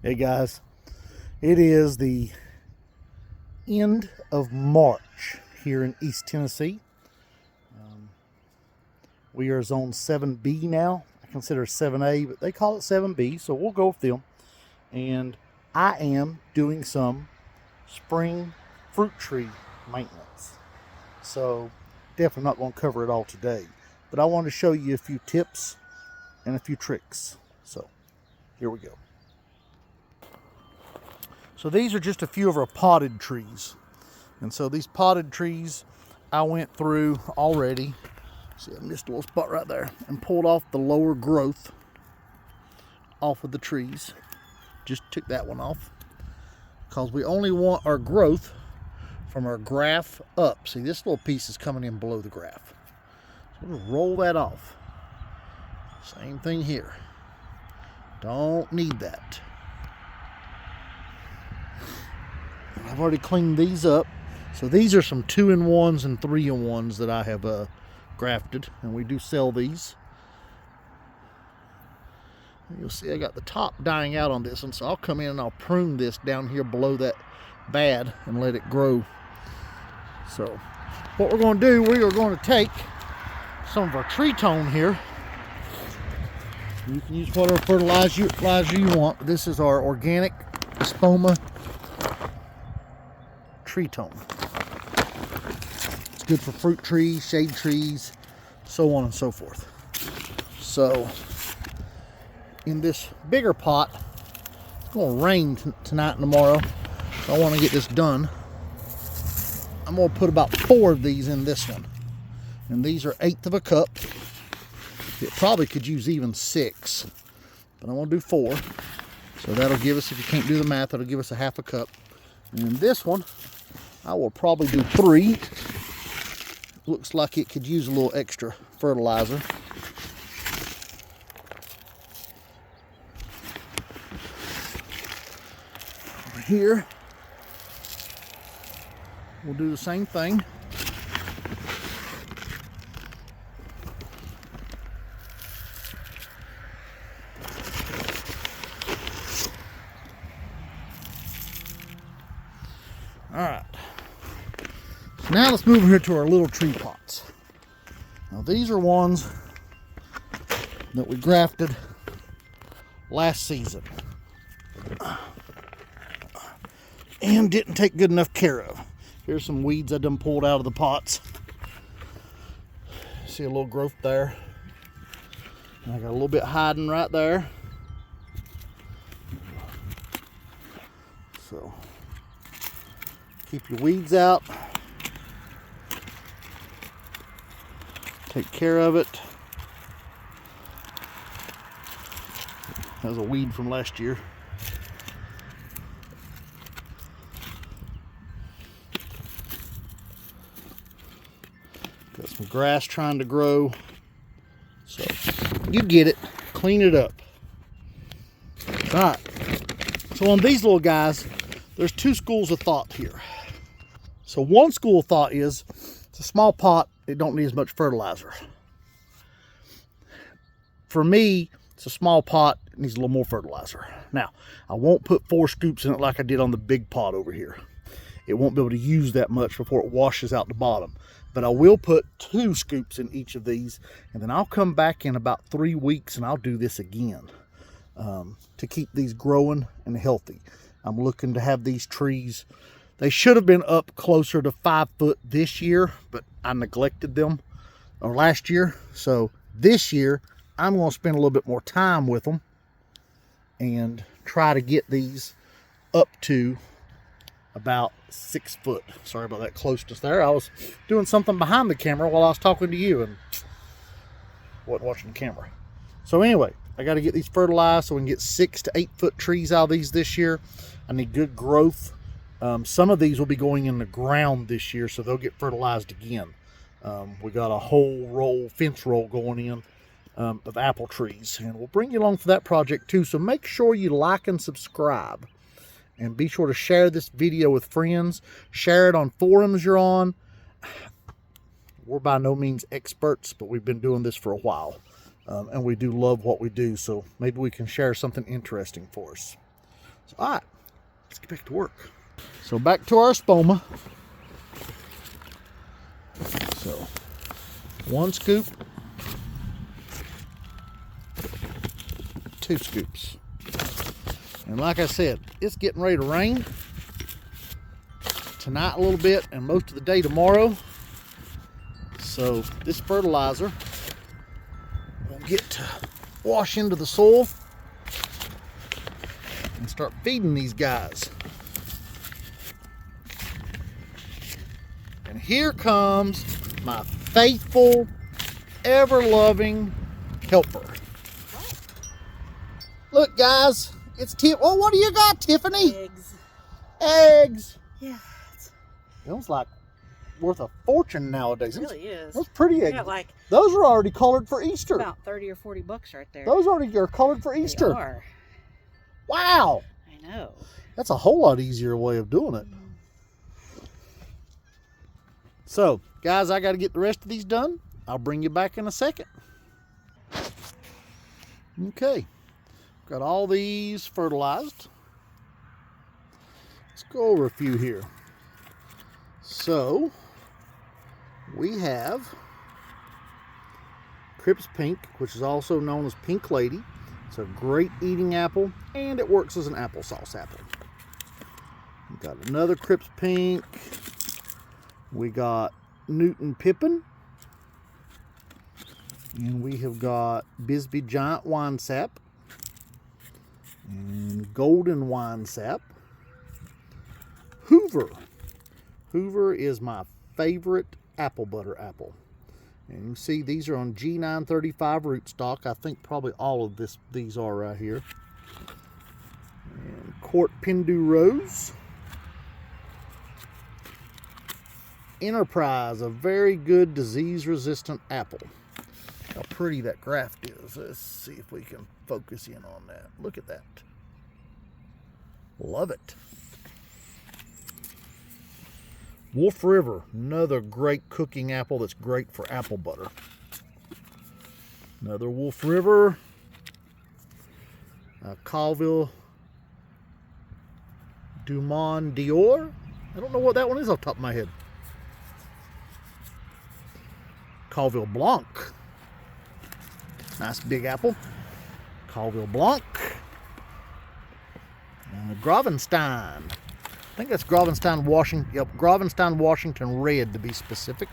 Hey guys, it is the end of March here in East Tennessee. We are zone 7B now. I consider 7A, but they call it 7B, so we'll go with them. And I am doing some spring fruit tree maintenance. So definitely not going to cover it all today, but I want to show you a few tips and a few tricks. So here we go. So these are just a few of our potted trees. And so these potted trees I went through already. See, I missed a little spot right there and pulled off the lower growth off of the trees. Just took that one off because we only want our growth from our graft up. See, this little piece is coming in below the graft. So we'll roll that off. Same thing here. Don't need that. I've already cleaned these up. So these are some 2-in-1s and 3-in-1s that I have grafted, and we do sell these. You'll see I got the top dying out on this one, so I'll come in and I'll prune this down here below that bad and let it grow. So what we're going to do, we are going to take some of our tree tone here. You can use whatever fertilizer you want. This is our organic Espoma tree tone. It's good for fruit trees, shade trees, so on and so forth. So in this bigger pot, it's going to rain tonight and tomorrow, so I want to get this done. I'm going to put about 4 of these in this one, and these are 1/8 of a cup. It probably could use even 6, but I'm going to do 4. So that'll give us, if you can't do the math, that'll give us a 1/2 cup. And this one, I will probably do 3. Looks like it could use a little extra fertilizer. Over here, we'll do the same thing. All right. Now let's move here to our little tree pots. Now these are ones that we grafted last season and didn't take good enough care of. Here's some weeds I done pulled out of the pots. See a little growth there. And I got a little bit hiding right there. So keep your weeds out. Take care of it. That was a weed from last year. Got some grass trying to grow. So you get it. Clean it up. All right. So on these little guys, there's 2 schools of thought here. So one school of thought is it's a small pot. It don't need as much fertilizer. For me, it's a small pot. It needs a little more fertilizer. Now, I won't put 4 scoops in it like I did on the big pot over here. It won't be able to use that much before it washes out the bottom. But I will put 2 scoops in each of these, and then I'll come back in about 3 weeks and I'll do this again to keep these growing and healthy. I'm looking to have these trees, they should have been up closer to 5 foot this year, but I neglected them last year. So this year, I'm going to spend a little bit more time with them and try to get these up to about 6 foot. Sorry about that closeness there. I was doing something behind the camera while I was talking to you and wasn't watching the camera. So anyway, I got to get these fertilized so we can get 6 to 8 foot trees out of these this year. I need good growth. Some of these will be going in the ground this year, so they'll get fertilized again. We got a whole fence roll going in of apple trees, and we'll bring you along for that project too. So make sure you like and subscribe, and be sure to share this video with friends. Share it on forums you're on. We're by no means experts, but we've been doing this for a while, and we do love what we do, so maybe we can share something interesting for us. So, all right, let's get back to work. So back to our spoma. So 1 scoop, 2 scoops. And like I said, it's getting ready to rain tonight a little bit and most of the day tomorrow. So this fertilizer will get to wash into the soil and start feeding these guys. And here comes my faithful, ever-loving helper. Look, guys, it's oh, what do you got, Tiffany? Eggs. Eggs. Yeah. Those like worth a fortune nowadays. It really is. Those pretty eggs. Yeah, like those are already colored for Easter. about 30 or 40 bucks right there. Those already are colored for Easter. They are. Wow. I know. That's a whole lot easier way of doing it. So, guys, I got to get the rest of these done. I'll bring you back in a second. Okay. Got all these fertilized. Let's go over a few here. So, we have Crips Pink, which is also known as Pink Lady. It's a great eating apple, and it works as an applesauce apple. We've got another Crips Pink. We got Newton Pippin. And we have got Bisbee Giant Wine Sap. And Golden Wine Sap. Hoover. Hoover is my favorite apple butter apple. And you can see these are on G935 rootstock. I think probably all of these are right here. And Court Pindu Rose. Enterprise, a very good disease-resistant apple. How pretty that graft is. Let's see if we can focus in on that. Look at that. Love it. Wolf River, another great cooking apple that's great for apple butter. Another Wolf River. Colville Dumont Dior. I don't know what that one is off the top of my head. Colville Blanc. Nice big apple. Colville Blanc. Gravenstein. I think that's Gravenstein, Washington. Yep, Gravenstein, Washington Red to be specific.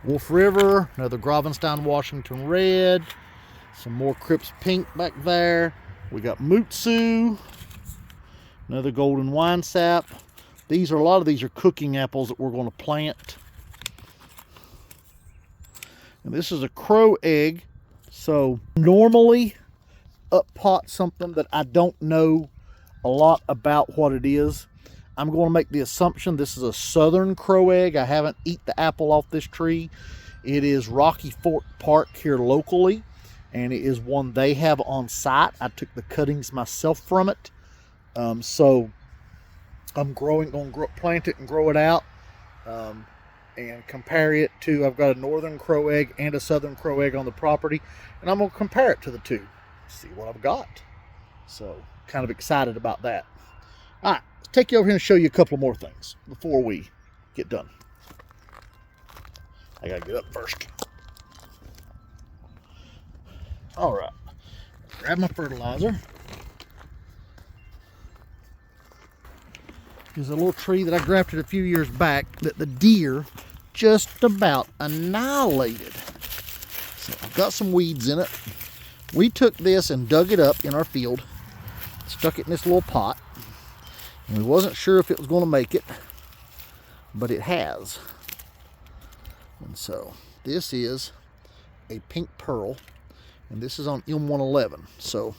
Wolf River, another Gravenstein, Washington Red. Some more Crips Pink back there. We got Mutsu. Another Golden Wine Sap. A lot of these are cooking apples that we're going to plant. And this is a crow egg. So normally up pot something that I don't know a lot about what it is. I'm going to make the assumption this is a southern crow egg. I haven't eaten the apple off this tree. It is Rocky Fork Park here locally, and it is one they have on site. I took the cuttings myself from it. So I'm going to plant it and grow it out and compare it to, I've got a northern crow egg and a southern crow egg on the property, and I'm going to compare it to the two, see what I've got. So kind of excited about that. All right, let's take you over here and show you a couple more things before we get done. I gotta get up first. All right, grab my fertilizer. There's a little tree that I grafted a few years back that the deer just about annihilated. So I've got some weeds in it. We took this and dug it up in our field, stuck it in this little pot, and we wasn't sure if it was going to make it, but it has. And so this is a pink pearl, and this is on M111. So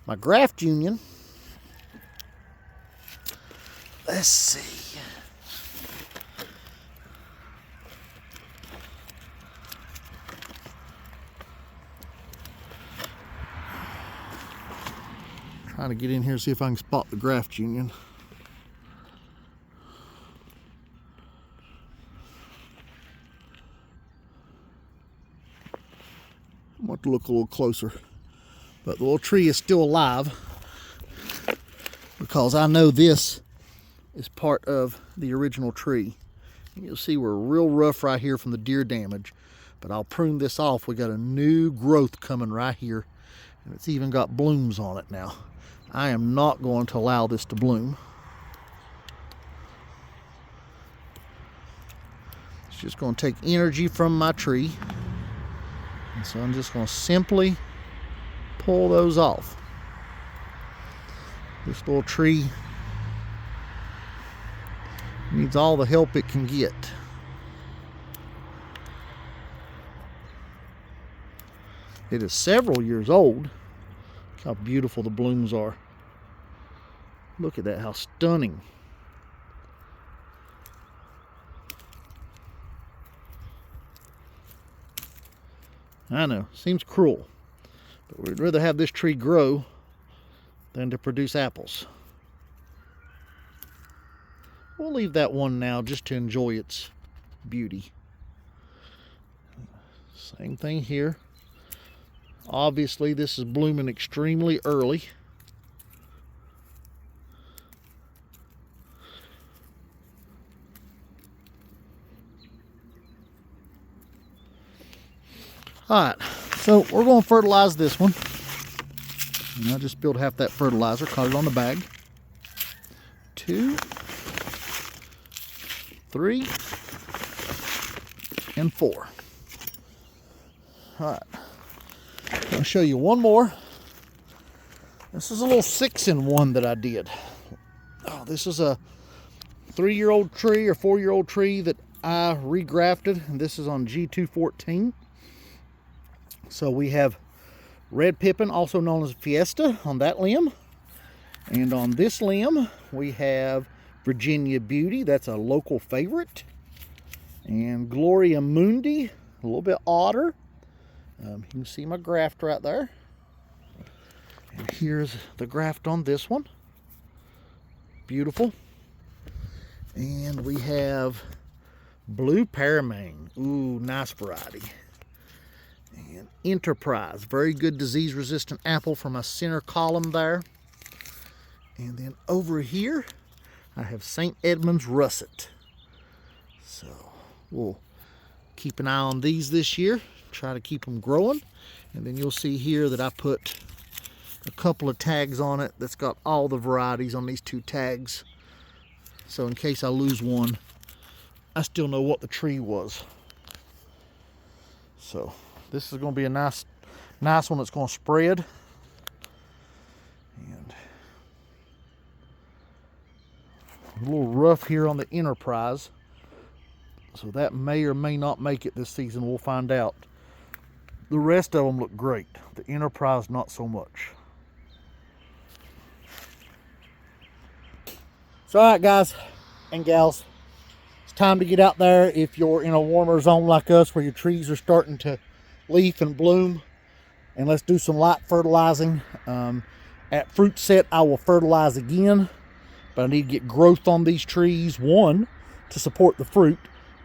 my graft union, let's see. Trying to get in here, see if I can spot the graft union. I want to look a little closer, but the little tree is still alive. because I know this is part of the original tree. You'll see we're real rough right here from the deer damage, but I'll prune this off. We got a new growth coming right here, and it's even got blooms on it now. I am not going to allow this to bloom. It's just going to take energy from my tree, and so I'm just going to simply pull those off. This little tree needs all the help it can get. It is several years old. Look how beautiful the blooms are. Look at that, how stunning. I know, seems cruel, but we'd rather have this tree grow than to produce apples. We'll leave that one now just to enjoy its beauty. Same thing here. Obviously, this is blooming extremely early. Alright, so we're going to fertilize this one. And I just spilled half that fertilizer, caught it on the bag. 2, 3, and 4. Alright, I'm going to show you one more. This is a little 6-in-1 that I did. Oh, this is a 3-year-old tree or 4-year-old tree that I regrafted, and this is on G214. So we have Red Pippin, also known as Fiesta, on that limb. And on this limb, we have Virginia Beauty, that's a local favorite. And Gloria Mundi, a little bit odder. You can see my graft right there. And here's the graft on this one. Beautiful. And we have Blue Paramang. Ooh, nice variety. And Enterprise, very good disease-resistant apple from my center column there. And then over here, I have St. Edmunds Russet. So we'll keep an eye on these this year, try to keep them growing. And then you'll see here that I put a couple of tags on it that's got all the varieties on these 2 tags. So in case I lose one, I still know what the tree was. So this is going to be a nice one that's going to spread. And a little rough here on the Enterprise. So that may or may not make it this season. We'll find out. The rest of them look great. The Enterprise, not so much. So, all right, guys and gals. It's time to get out there if you're in a warmer zone like us where your trees are starting to leaf and bloom, and let's do some light fertilizing. At fruit set, I will fertilize again, but I need to get growth on these trees, one, to support the fruit,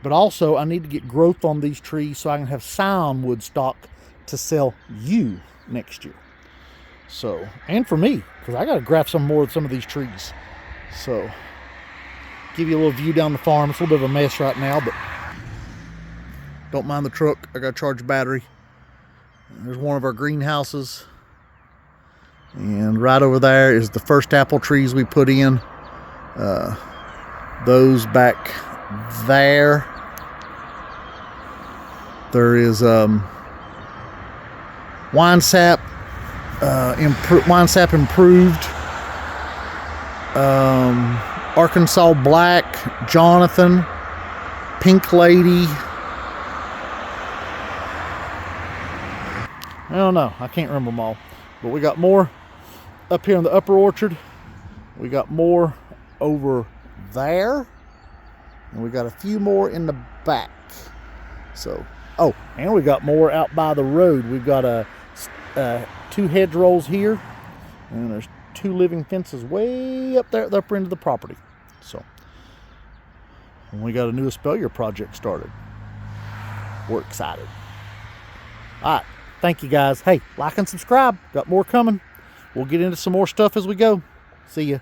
but also I need to get growth on these trees so I can have sound wood stock to sell you next year. So, and for me, because I got to graft some more of some of these trees. So, give you a little view down the farm. It's a little bit of a mess right now, but don't mind the truck. I got to charge the battery. There's one of our greenhouses. And right over there is the first apple trees we put in. Those back there. There is Wine Sap Improved. Arkansas Black, Jonathan, Pink Lady. I don't know. I can't remember them all. But we got more up here in the upper orchard. We got more over there. And we got a few more in the back. So, oh, and we got more out by the road. We've got 2 hedgerows here. And there's 2 living fences way up there at the upper end of the property. So, and we got a new espalier project started. We're excited. All right. Thank you, guys. Hey, like and subscribe. Got more coming. We'll get into some more stuff as we go. See ya.